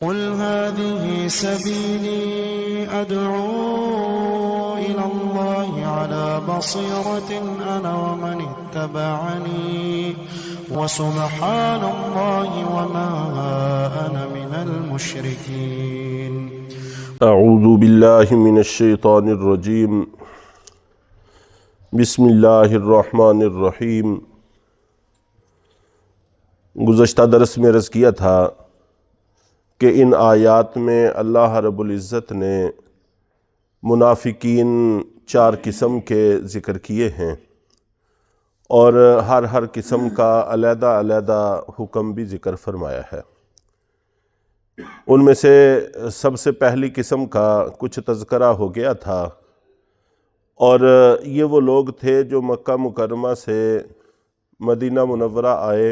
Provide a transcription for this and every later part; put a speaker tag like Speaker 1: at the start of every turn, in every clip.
Speaker 1: قل هذه سبيلي أدعو إلى الله على بصيرة أنا ومن اتبعني وسبحان الله وما أنا من المشركين۔
Speaker 2: اعوذ باللہ من الشیطان الرجیم، بسم اللہ الرحمن الرحیم۔ گزشتہ درس میں عرض کیا تھا کہ ان آیات میں اللہ رب العزت نے منافقین 4 قسم کے ذکر کیے ہیں، اور ہر قسم کا علیحدہ علیحدہ حکم بھی ذکر فرمایا ہے۔ ان میں سے سب سے پہلی قسم کا کچھ تذکرہ ہو گیا تھا، اور یہ وہ لوگ تھے جو مکہ مکرمہ سے مدینہ منورہ آئے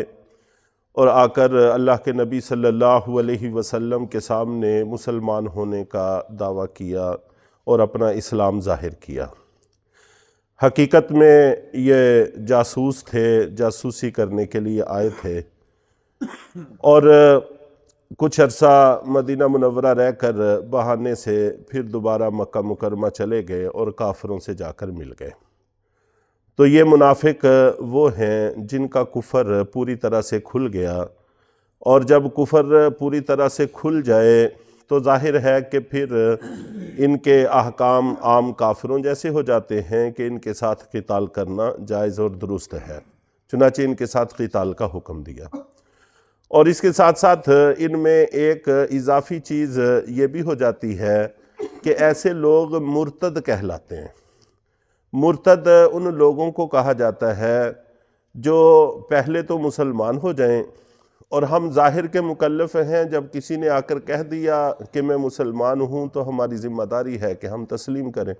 Speaker 2: اور آ کر اللہ کے نبی صلی اللہ علیہ وسلم کے سامنے مسلمان ہونے کا دعویٰ کیا اور اپنا اسلام ظاہر کیا۔ حقیقت میں یہ جاسوس تھے، جاسوسی کرنے کے لیے آئے تھے، اور کچھ عرصہ مدینہ منورہ رہ کر بہانے سے پھر دوبارہ مکہ مکرمہ چلے گئے اور کافروں سے جا کر مل گئے۔ تو یہ منافق وہ ہیں جن کا کفر پوری طرح سے کھل گیا، اور جب کفر پوری طرح سے کھل جائے تو ظاہر ہے کہ پھر ان کے احکام عام کافروں جیسے ہو جاتے ہیں کہ ان کے ساتھ قتال کرنا جائز اور درست ہے، چنانچہ ان کے ساتھ قتال کا حکم دیا۔ اور اس کے ساتھ ساتھ ان میں ایک اضافی چیز یہ بھی ہو جاتی ہے کہ ایسے لوگ مرتد کہلاتے ہیں۔ مرتد ان لوگوں کو کہا جاتا ہے جو پہلے تو مسلمان ہو جائیں، اور ہم ظاہر کے مکلف ہیں، جب کسی نے آ کر کہہ دیا کہ میں مسلمان ہوں تو ہماری ذمہ داری ہے کہ ہم تسلیم کریں،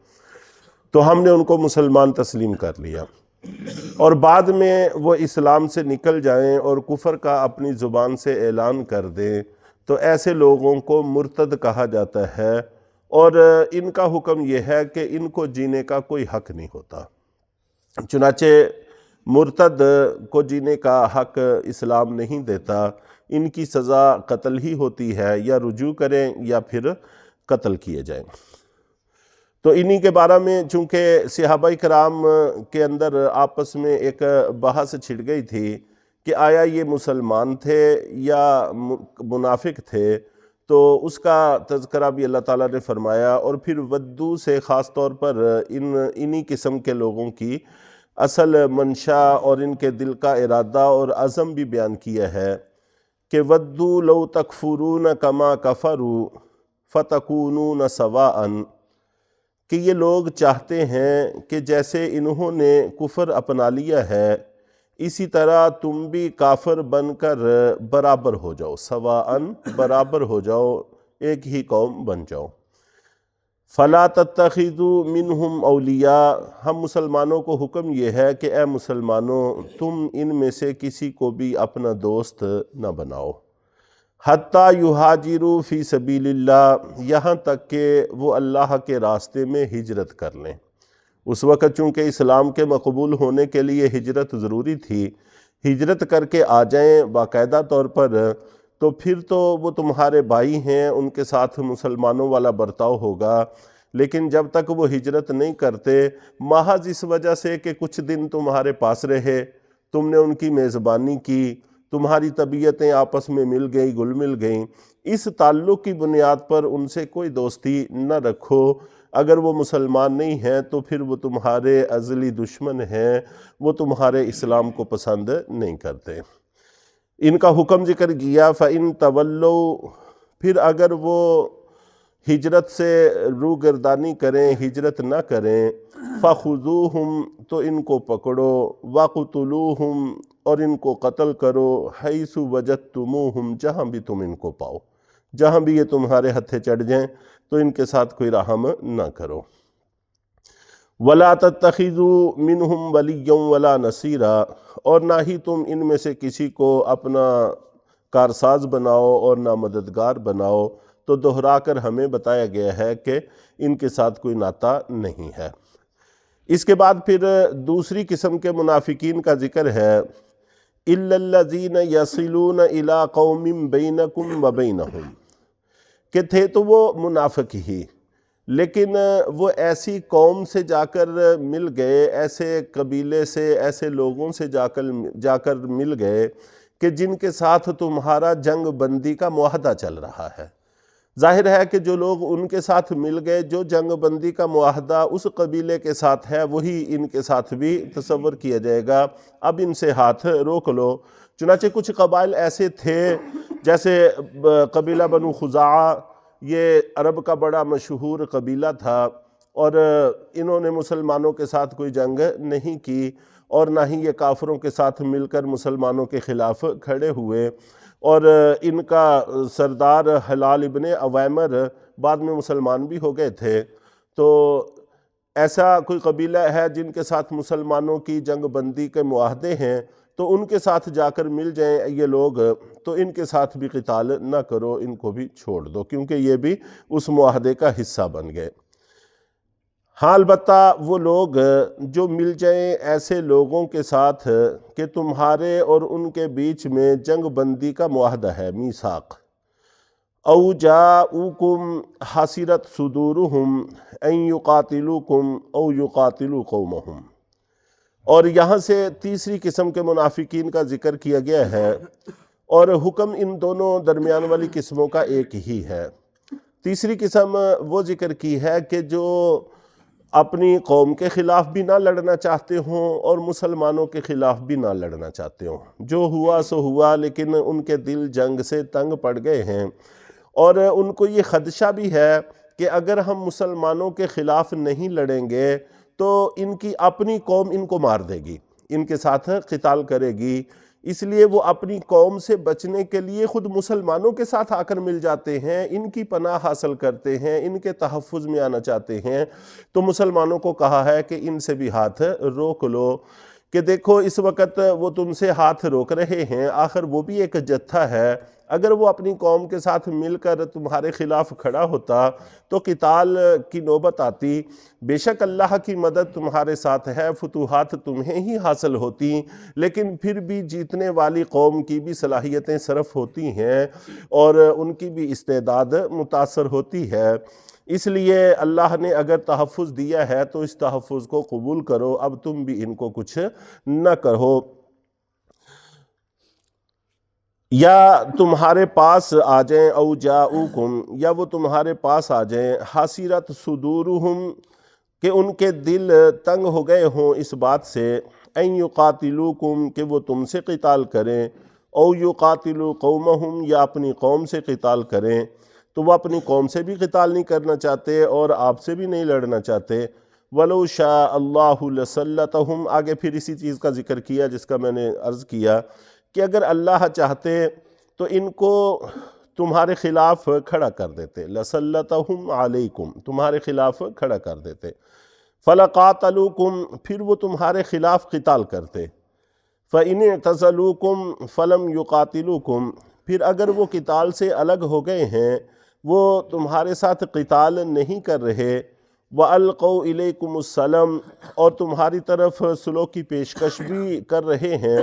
Speaker 2: تو ہم نے ان کو مسلمان تسلیم کر لیا، اور بعد میں وہ اسلام سے نکل جائیں اور کفر کا اپنی زبان سے اعلان کر دیں، تو ایسے لوگوں کو مرتد کہا جاتا ہے، اور ان کا حکم یہ ہے کہ ان کو جینے کا کوئی حق نہیں ہوتا۔ چنانچہ مرتد کو جینے کا حق اسلام نہیں دیتا، ان کی سزا قتل ہی ہوتی ہے، یا رجوع کریں یا پھر قتل کیے جائیں۔ تو انہی کے بارے میں چونکہ صحابہ کرام کے اندر آپس میں ایک بحث چھڑ گئی تھی کہ آیا یہ مسلمان تھے یا منافق تھے، تو اس کا تذکرہ بھی اللہ تعالیٰ نے فرمایا، اور پھر ودو سے خاص طور پر انہی قسم کے لوگوں کی اصل منشا اور ان کے دل کا ارادہ اور عزم بھی بیان کیا ہے کہ ودو لو تکفرون کما کفروا فتکونون سواء، کہ یہ لوگ چاہتے ہیں کہ جیسے انہوں نے کفر اپنا لیا ہے اسی طرح تم بھی کافر بن کر برابر ہو جاؤ، سواءً برابر ہو جاؤ، ایک ہی قوم بن جاؤ۔ فَلَا تَتَّخِذُوا مِنْهُمْ أَوْلِيَاءَ، ہم مسلمانوں کو حکم یہ ہے کہ اے مسلمانوں تم ان میں سے کسی کو بھی اپنا دوست نہ بناؤ، حَتَّى يُهَاجِرُوا فِي سَبِيلِ اللَّهِ، یہاں تک کہ وہ اللہ کے راستے میں ہجرت کر لیں۔ اس وقت چونکہ اسلام کے مقبول ہونے کے لیے ہجرت ضروری تھی، ہجرت کر کے آ جائیں باقاعدہ طور پر، تو پھر تو وہ تمہارے بھائی ہیں، ان کے ساتھ مسلمانوں والا برتاؤ ہوگا۔ لیکن جب تک وہ ہجرت نہیں کرتے، محض اس وجہ سے کہ کچھ دن تمہارے پاس رہے، تم نے ان کی میزبانی کی، تمہاری طبیعتیں آپس میں مل گئیں، گل مل گئیں، اس تعلق کی بنیاد پر ان سے کوئی دوستی نہ رکھو۔ اگر وہ مسلمان نہیں ہیں تو پھر وہ تمہارے ازلی دشمن ہیں، وہ تمہارے اسلام کو پسند نہیں کرتے۔ ان کا حکم ذکر کیا فَإِن تَوَلَّوْا، پھر اگر وہ ہجرت سے روگردانی کریں، ہجرت نہ کریں، فَخُذُوهُمْ، تو ان کو پکڑو، وَقْتُلُوهُمْ، اور ان کو قتل کرو، حَيْثُ وَجَدْتُمُوهُمْ، جہاں بھی تم ان کو پاؤ، جہاں بھی یہ تمہارے ہتھے چڑھ جائیں تو ان کے ساتھ کوئی رحم نہ کرو۔ وَلَا تَتَّخِذُوا مِنْهُمْ وَلِيًّا وَلَا نَصِيرًا، اور نہ ہی تم ان میں سے کسی کو اپنا کارساز بناؤ اور نہ مددگار بناؤ۔ تو دہرا کر ہمیں بتایا گیا ہے کہ ان کے ساتھ کوئی ناطہ نہیں ہے۔ اس کے بعد پھر دوسری قسم کے منافقین کا ذکر ہے، إِلَّا الَّذِينَ يَصِلُونَ إِلَىٰ قَوْمٍ بَيْنَكُمْ وَبَيْنَهُمْ، کہ تھے تو وہ منافق ہی، لیکن وہ ایسی قوم سے جا کر مل گئے، ایسے قبیلے سے، ایسے لوگوں سے جا کر مل گئے کہ جن کے ساتھ تمہارا جنگ بندی کا معاہدہ چل رہا ہے۔ ظاہر ہے کہ جو لوگ ان کے ساتھ مل گئے، جو جنگ بندی کا معاہدہ اس قبیلے کے ساتھ ہے وہی ان کے ساتھ بھی تصور کیا جائے گا، اب ان سے ہاتھ روک لو۔ چنانچہ کچھ قبائل ایسے تھے، جیسے قبیلہ بنو خزاعہ، یہ عرب کا بڑا مشہور قبیلہ تھا، اور انہوں نے مسلمانوں کے ساتھ کوئی جنگ نہیں کی، اور نہ ہی یہ کافروں کے ساتھ مل کر مسلمانوں کے خلاف کھڑے ہوئے، اور ان کا سردار ہلال ابن عویمر بعد میں مسلمان بھی ہو گئے تھے۔ تو ایسا کوئی قبیلہ ہے جن کے ساتھ مسلمانوں کی جنگ بندی کے معاہدے ہیں، تو ان کے ساتھ جا کر مل جائیں یہ لوگ، تو ان کے ساتھ بھی قتال نہ کرو، ان کو بھی چھوڑ دو، کیونکہ یہ بھی اس معاہدے کا حصہ بن گئے۔ ہاں البتہ وہ لوگ جو مل جائیں ایسے لوگوں کے ساتھ کہ تمہارے اور ان کے بیچ میں جنگ بندی کا معاہدہ ہے، میثاق، او جاؤکم حسرت صدورہم ان یقاتلوکم او یقاتلوا قومہم، اور یہاں سے تیسری قسم کے منافقین کا ذکر کیا گیا ہے، اور حکم ان دونوں درمیان والی قسموں کا ایک ہی ہے۔ تیسری قسم وہ ذکر کی ہے کہ جو اپنی قوم کے خلاف بھی نہ لڑنا چاہتے ہوں اور مسلمانوں کے خلاف بھی نہ لڑنا چاہتے ہوں، جو ہوا سو ہوا، لیکن ان کے دل جنگ سے تنگ پڑ گئے ہیں، اور ان کو یہ خدشہ بھی ہے کہ اگر ہم مسلمانوں کے خلاف نہیں لڑیں گے تو ان کی اپنی قوم ان کو مار دے گی، ان کے ساتھ قتال کرے گی، اس لیے وہ اپنی قوم سے بچنے کے لیے خود مسلمانوں کے ساتھ آ کر مل جاتے ہیں، ان کی پناہ حاصل کرتے ہیں، ان کے تحفظ میں آنا چاہتے ہیں۔ تو مسلمانوں کو کہا ہے کہ ان سے بھی ہاتھ روک لو، کہ دیکھو اس وقت وہ تم سے ہاتھ روک رہے ہیں، آخر وہ بھی ایک جتھا ہے، اگر وہ اپنی قوم کے ساتھ مل کر تمہارے خلاف کھڑا ہوتا تو قتال کی نوبت آتی، بے شک اللہ کی مدد تمہارے ساتھ ہے، فتوحات تمہیں ہی حاصل ہوتی، لیکن پھر بھی جیتنے والی قوم کی بھی صلاحیتیں صرف ہوتی ہیں اور ان کی بھی استعداد متاثر ہوتی ہے۔ اس لیے اللہ نے اگر تحفظ دیا ہے تو اس تحفظ کو قبول کرو، اب تم بھی ان کو کچھ نہ کرو، یا تمہارے پاس آ جائیں، او جاؤکم، یا وہ تمہارے پاس آ جائیں، حسرت صدورہم، کہ ان کے دل تنگ ہو گئے ہوں اس بات سے، ان یقاتلوکم، کہ وہ تم سے قتال کریں، او یقاتلوا قومہم، یا اپنی قوم سے قتال کریں، تو وہ اپنی قوم سے بھی قتال نہیں کرنا چاہتے اور آپ سے بھی نہیں لڑنا چاہتے۔ وَلَوْ شَاءَ اللَّهُ لَسَلَّطَهُمْ، آگے پھر اسی چیز کا ذکر کیا جس کا میں نے عرض کیا کہ اگر اللہ چاہتے تو ان کو تمہارے خلاف کھڑا کر دیتے، لَسَلَّطَهُمْ عَلَيْكُمْ، تمہارے خلاف کھڑا کر دیتے، فَلَقَاتَلُوكُمْ، پھر وہ تمہارے خلاف قتال کرتے، فَإِنِ اعْتَزَلُوكُمْ فَلَمْ يُقَاتِلُوكُمْ، پھر اگر وہ قتال سے الگ ہو گئے ہیں، وہ تمہارے ساتھ قتال نہیں کر رہے، وَأَلْقَوْا إِلَيْكُمُ السَّلَمْ، اور تمہاری طرف صلح کی پیشکش بھی کر رہے ہیں،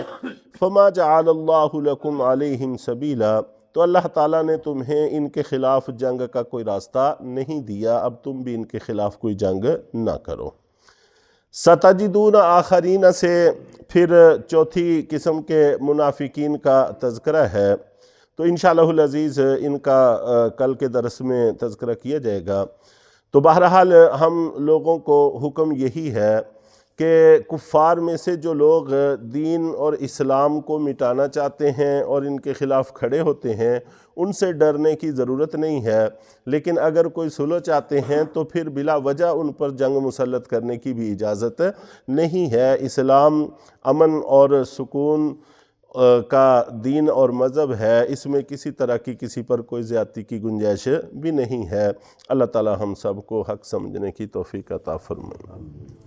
Speaker 2: فَمَا جَعَلَ اللَّهُ لَكُمْ عَلَيْهِمْ سَبِيلًا، تو اللہ تعالیٰ نے تمہیں ان کے خلاف جنگ کا کوئی راستہ نہیں دیا، اب تم بھی ان کے خلاف کوئی جنگ نہ کرو۔ سَتَجِدُونَ آخَرِينَ سے پھر چوتھی قسم کے منافقین کا تذکرہ ہے، تو انشاءاللہ العزیز ان کا کل کے درس میں تذکرہ کیا جائے گا۔ تو بہرحال ہم لوگوں کو حکم یہی ہے کہ کفار میں سے جو لوگ دین اور اسلام کو مٹانا چاہتے ہیں اور ان کے خلاف کھڑے ہوتے ہیں، ان سے ڈرنے کی ضرورت نہیں ہے، لیکن اگر کوئی صلح چاہتے ہیں تو پھر بلا وجہ ان پر جنگ مسلط کرنے کی بھی اجازت نہیں ہے۔ اسلام امن اور سکون کا دین اور مذہب ہے، اس میں کسی طرح کی کسی پر کوئی زیادتی کی گنجائش بھی نہیں ہے۔ اللہ تعالی ہم سب کو حق سمجھنے کی توفیق عطا فرمائے۔